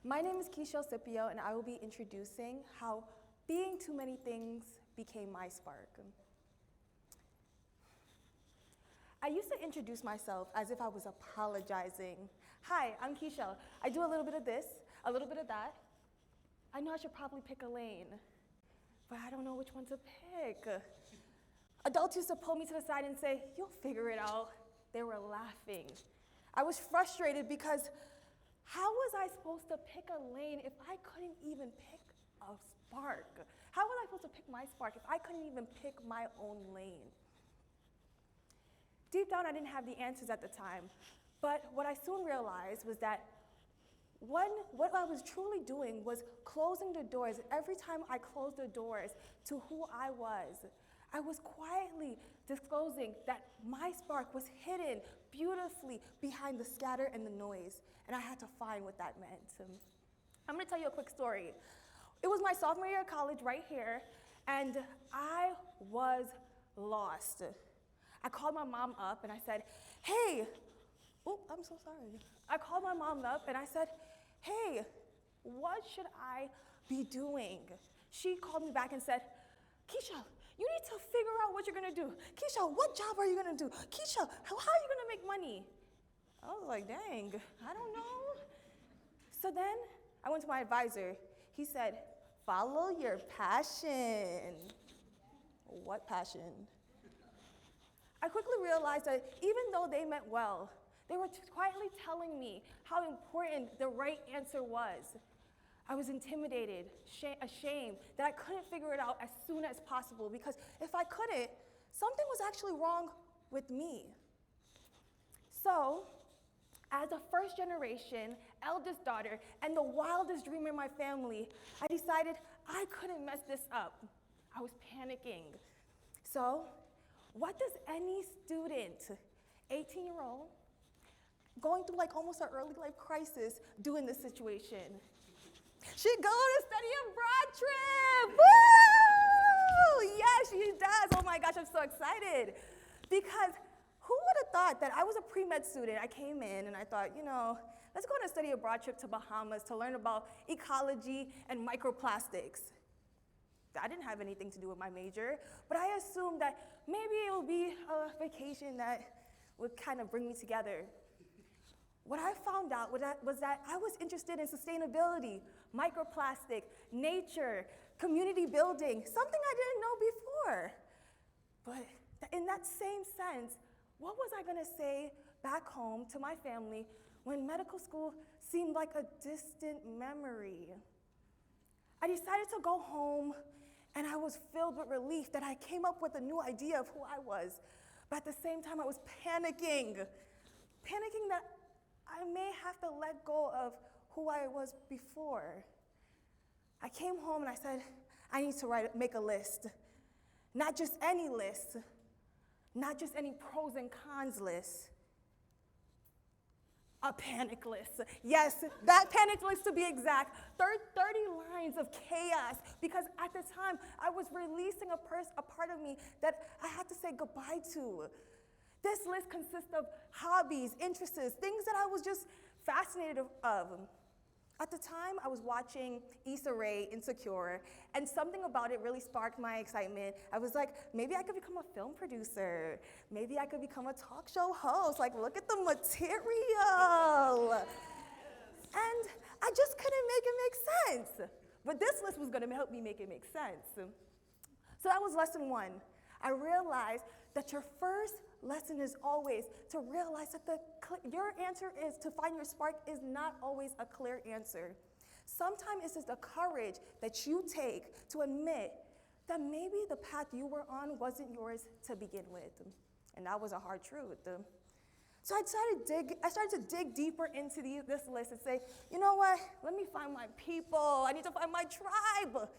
My name is Keshell Scipio, and I will be introducing how being too many things became my spark. I used to introduce myself as if I was apologizing. Hi, I'm Keshell. I do a little bit of this, a little bit of that. I know I should probably pick a lane, but I don't know which one to pick. Adults used to pull me to the side and say, "You'll figure it out." They were laughing. I was frustrated because how was I supposed to pick a lane if I couldn't even pick a spark? How was I supposed to pick my spark if I couldn't even pick my own lane? Deep down, I didn't have the answers at the time, but what I soon realized was that what I was truly doing was closing the doors. Every time I closed the doors to who I was quietly disclosing that my spark was hidden beautifully behind the scatter and the noise, and I had to find what that meant. I'm gonna tell you a quick story. It was my sophomore year of college right here, and I was lost. I called my mom up and I said, "Hey," oh, I'm so sorry. I called my mom up and I said, "Hey, what should I be doing?" She called me back and said, "Keshell, you need to figure out what you're gonna do. Keshell, what job are you gonna do? Keshell, how are you gonna make money?" I was like, dang, I don't know. So then I went to my advisor. He said, "Follow your passion." What passion? I quickly realized that even though they meant well, they were quietly telling me how important the right answer was. I was intimidated, ashamed that I couldn't figure it out as soon as possible, because if I couldn't, something was actually wrong with me. So, as a first generation, eldest daughter, and the wildest dreamer in my family, I decided I couldn't mess this up. I was panicking. So, what does any student, 18-year-old, going through like almost an early life crisis, do in this situation? She go to study abroad trip. Woo! Yes, she does. Oh my gosh, I'm so excited. Because who would have thought that I was a pre-med student? I came in and I thought, let's go on a study abroad trip to Bahamas to learn about ecology and microplastics. I didn't have anything to do with my major, but I assumed that maybe it would be a vacation that would kind of bring me together. What I found out was that I was interested in sustainability, microplastic, nature, community building, something I didn't know before. But in that same sense, what was I gonna say back home to my family when medical school seemed like a distant memory? I decided to go home, and I was filled with relief that I came up with a new idea of who I was. But at the same time, I was panicking that I may have to let go of who I was before. I came home and I said, I need to make a list. Not just any list, not just any pros and cons list. A panic list. Yes, that panic list to be exact. 30 lines of chaos, because at the time I was releasing a part of me that I had to say goodbye to. This list consists of hobbies, interests, things that I was just fascinated of. At the time, I was watching Issa Rae, Insecure, and something about it really sparked my excitement. I was like, maybe I could become a film producer. Maybe I could become a talk show host. Like, look at the material. And I just couldn't make it make sense. But this list was gonna help me make it make sense. So that was lesson one. I realized that your first lesson is always to realize that your answer is to find your spark is not always a clear answer. Sometimes it's just the courage that you take to admit that maybe the path you were on wasn't yours to begin with. And that was a hard truth. So I started to dig deeper into this list and say, you know what? Let me find my people. I need to find my tribe.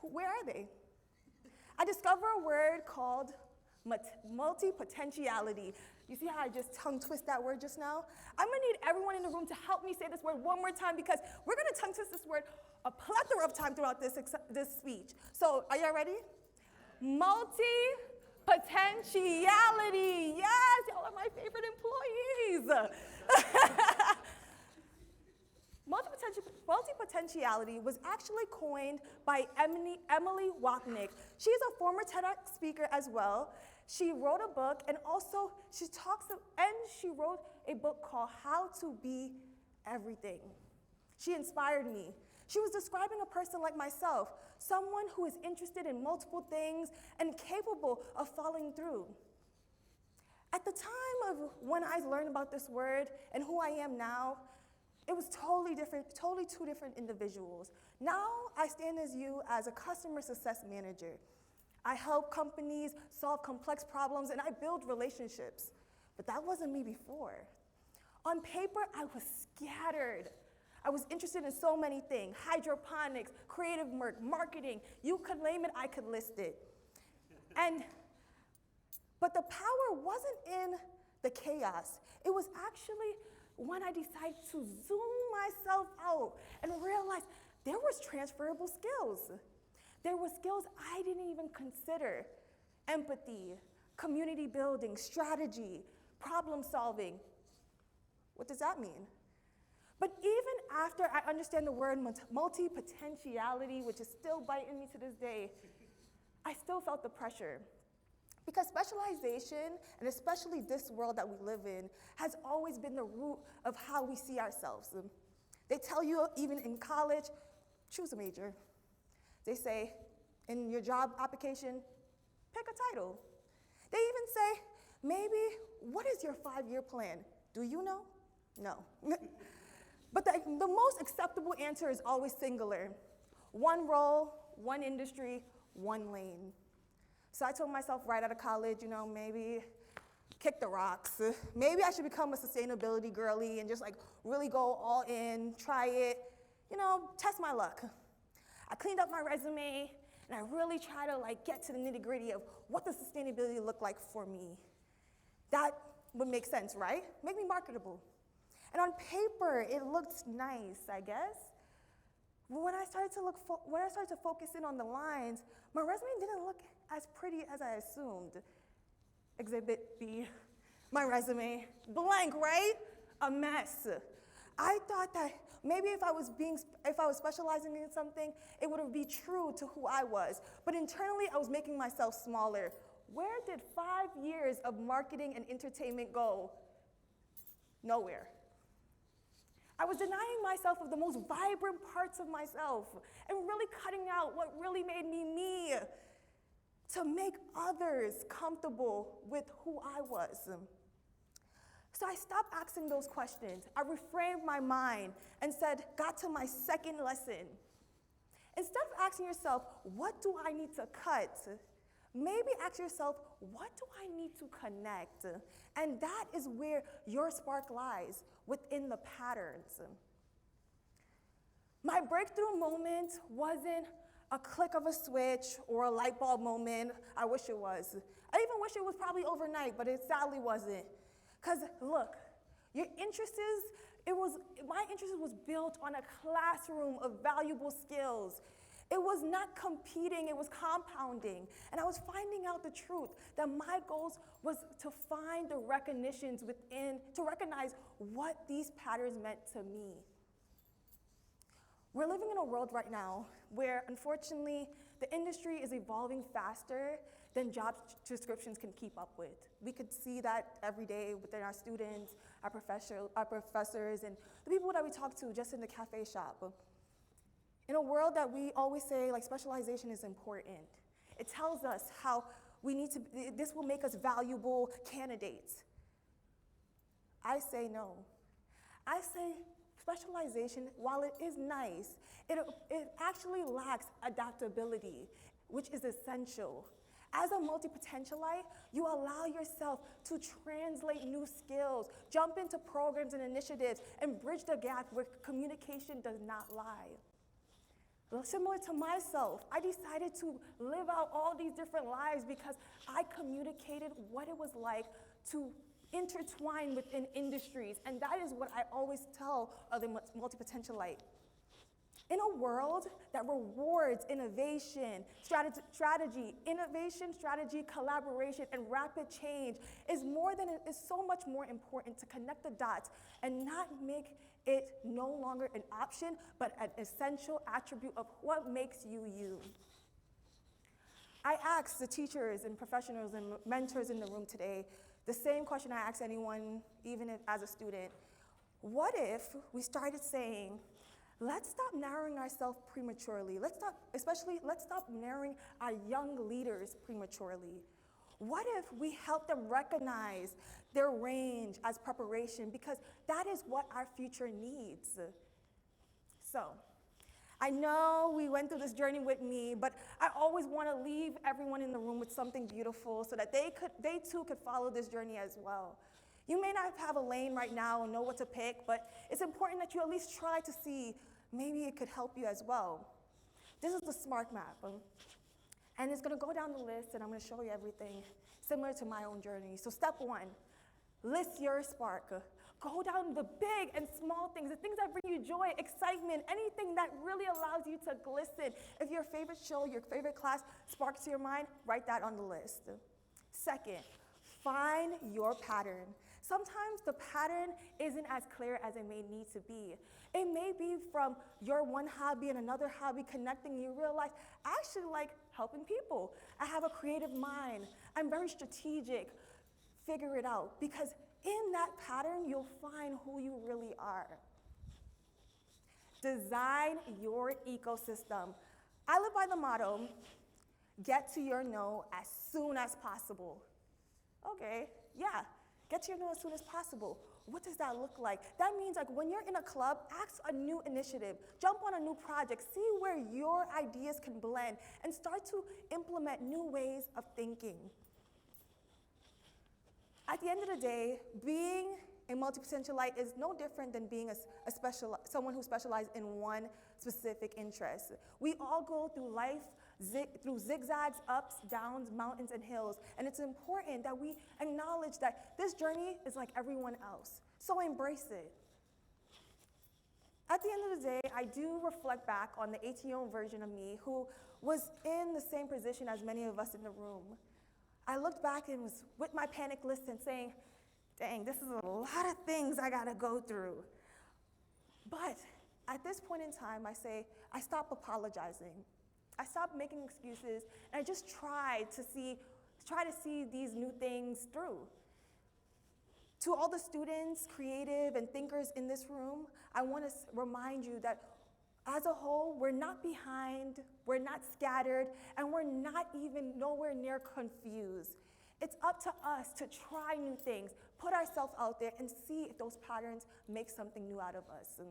Where are they? I discovered a word called multipotentiality. You see how I just tongue twist that word just now? I'm gonna need everyone in the room to help me say this word one more time, because we're gonna tongue twist this word a plethora of time throughout this speech. So, are y'all ready? Multipotentiality. Yes, y'all are my favorite employees. multipotentiality was actually coined by Emily Wapnick. She's a former TEDx speaker as well. She wrote a book, and also she wrote a book called How to Be Everything. She inspired me. She was describing a person like myself, someone who is interested in multiple things and capable of following through. At the time of when I learned about this word and who I am now, it was totally two different individuals. Now I stand as you as a customer success manager. I help companies solve complex problems and I build relationships. But that wasn't me before. On paper, I was scattered. I was interested in so many things: hydroponics, creative marketing. You could name it, I could list it. But the power wasn't in the chaos. It was actually when I decided to zoom myself out and realize there was transferable skills. There were skills I didn't even consider: empathy, community building, strategy, problem solving. What does that mean? But even after I understand the word multipotentiality, which is still biting me to this day, I still felt the pressure. Because specialization, and especially this world that we live in, has always been the root of how we see ourselves. They tell you, even in college, choose a major. They say, in your job application, pick a title. They even say, maybe, what is your 5-year plan? Do you know? No. But the most acceptable answer is always singular. One role, one industry, one lane. So I told myself right out of college, maybe kick the rocks. Maybe I should become a sustainability girly and just really go all in, try it, test my luck. I cleaned up my resume and I really try to get to the nitty-gritty of what does sustainability look like for me. That would make sense, right? Make me marketable. And on paper, it looked nice, I guess. But when I started to focus in on the lines, my resume didn't look as pretty as I assumed. Exhibit B, my resume, blank, right? A mess. I thought that maybe if I was specializing in something, it would be true to who I was. But internally, I was making myself smaller. Where did 5 years of marketing and entertainment go? Nowhere. I was denying myself of the most vibrant parts of myself and really cutting out what really made me me to make others comfortable with who I was. So I stopped asking those questions. I reframed my mind and got to my second lesson. Instead of asking yourself, what do I need to cut? Maybe ask yourself, what do I need to connect? And that is where your spark lies, within the patterns. My breakthrough moment wasn't a click of a switch or a light bulb moment. I wish it was. I even wish it was probably overnight, but it sadly wasn't. Because look, my interest was built on a classroom of valuable skills. It was not competing, it was compounding. And I was finding out the truth that my goals was to find the recognitions within, to recognize what these patterns meant to me. We're living in a world right now where, unfortunately, the industry is evolving faster than job descriptions can keep up with. We could see that every day within our students, our professors, and the people that we talk to just in the cafe shop. In a world that we always say specialization is important, it tells us how this will make us valuable candidates. I say no. I say specialization, while it is nice, it actually lacks adaptability, which is essential. As a multipotentialite, you allow yourself to translate new skills, jump into programs and initiatives, and bridge the gap where communication does not lie. Similar to myself, I decided to live out all these different lives because I communicated what it was like to intertwine within industries, and that is what I always tell other multipotentialites. In a world that rewards innovation, strategy, collaboration, and rapid change is so much more important to connect the dots and not make it no longer an option, but an essential attribute of what makes you you. I asked the teachers and professionals and mentors in the room today the same question I ask anyone, even as a student. What if we started saying, let's stop narrowing ourselves prematurely. Let's stop narrowing our young leaders prematurely. What if we help them recognize their range as preparation, because that is what our future needs. So, I know we went through this journey with me, but I always want to leave everyone in the room with something beautiful so that they too could follow this journey as well. You may not have a lane right now and know what to pick, but it's important that you at least try to see maybe it could help you as well. This is the SMART map, and it's going to go down the list, and I'm going to show you everything similar to my own journey. So step 1, list your spark. Go down the big and small things, the things that bring you joy, excitement, anything that really allows you to glisten. If your favorite show, your favorite class sparks your mind, write that on the list. Second, find your pattern. Sometimes the pattern isn't as clear as it may need to be. It may be from your one hobby and another hobby connecting. You realize, I actually like helping people. I have a creative mind. I'm very strategic. Figure it out, because in that pattern, you'll find who you really are. Design your ecosystem. I live by the motto, get to your no as soon as possible. Okay, yeah, get to your no as soon as possible. What does that look like? That means like when you're in a club, ask a new initiative, jump on a new project, see where your ideas can blend, and start to implement new ways of thinking. At the end of the day, being a multipotentialite is no different than being someone who specializes in one specific interest. We all go through life through zigzags, ups, downs, mountains, and hills, and it's important that we acknowledge that this journey is like everyone else, so embrace it. At the end of the day, I do reflect back on the 18-year-old version of me who was in the same position as many of us in the room. I looked back and was with my panic list and saying, dang, this is a lot of things I gotta go through. But at this point in time, I stopped apologizing. I stopped making excuses, and I just tried to see these new things through. To all the students, creative, and thinkers in this room, I want to remind you that as a whole, we're not behind, we're not scattered, and we're not even nowhere near confused. It's up to us to try new things, put ourselves out there, and see if those patterns make something new out of us. And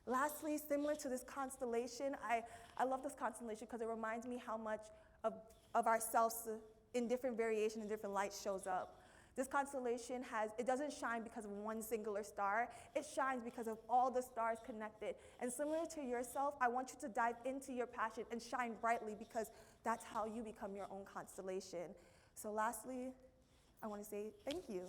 lastly, similar to this constellation, I love this constellation because it reminds me how much of ourselves in different variation and different light shows up. This constellation it doesn't shine because of one singular star, it shines because of all the stars connected. And similar to yourself, I want you to dive into your passion and shine brightly, because that's how you become your own constellation. So lastly, I want to say thank you.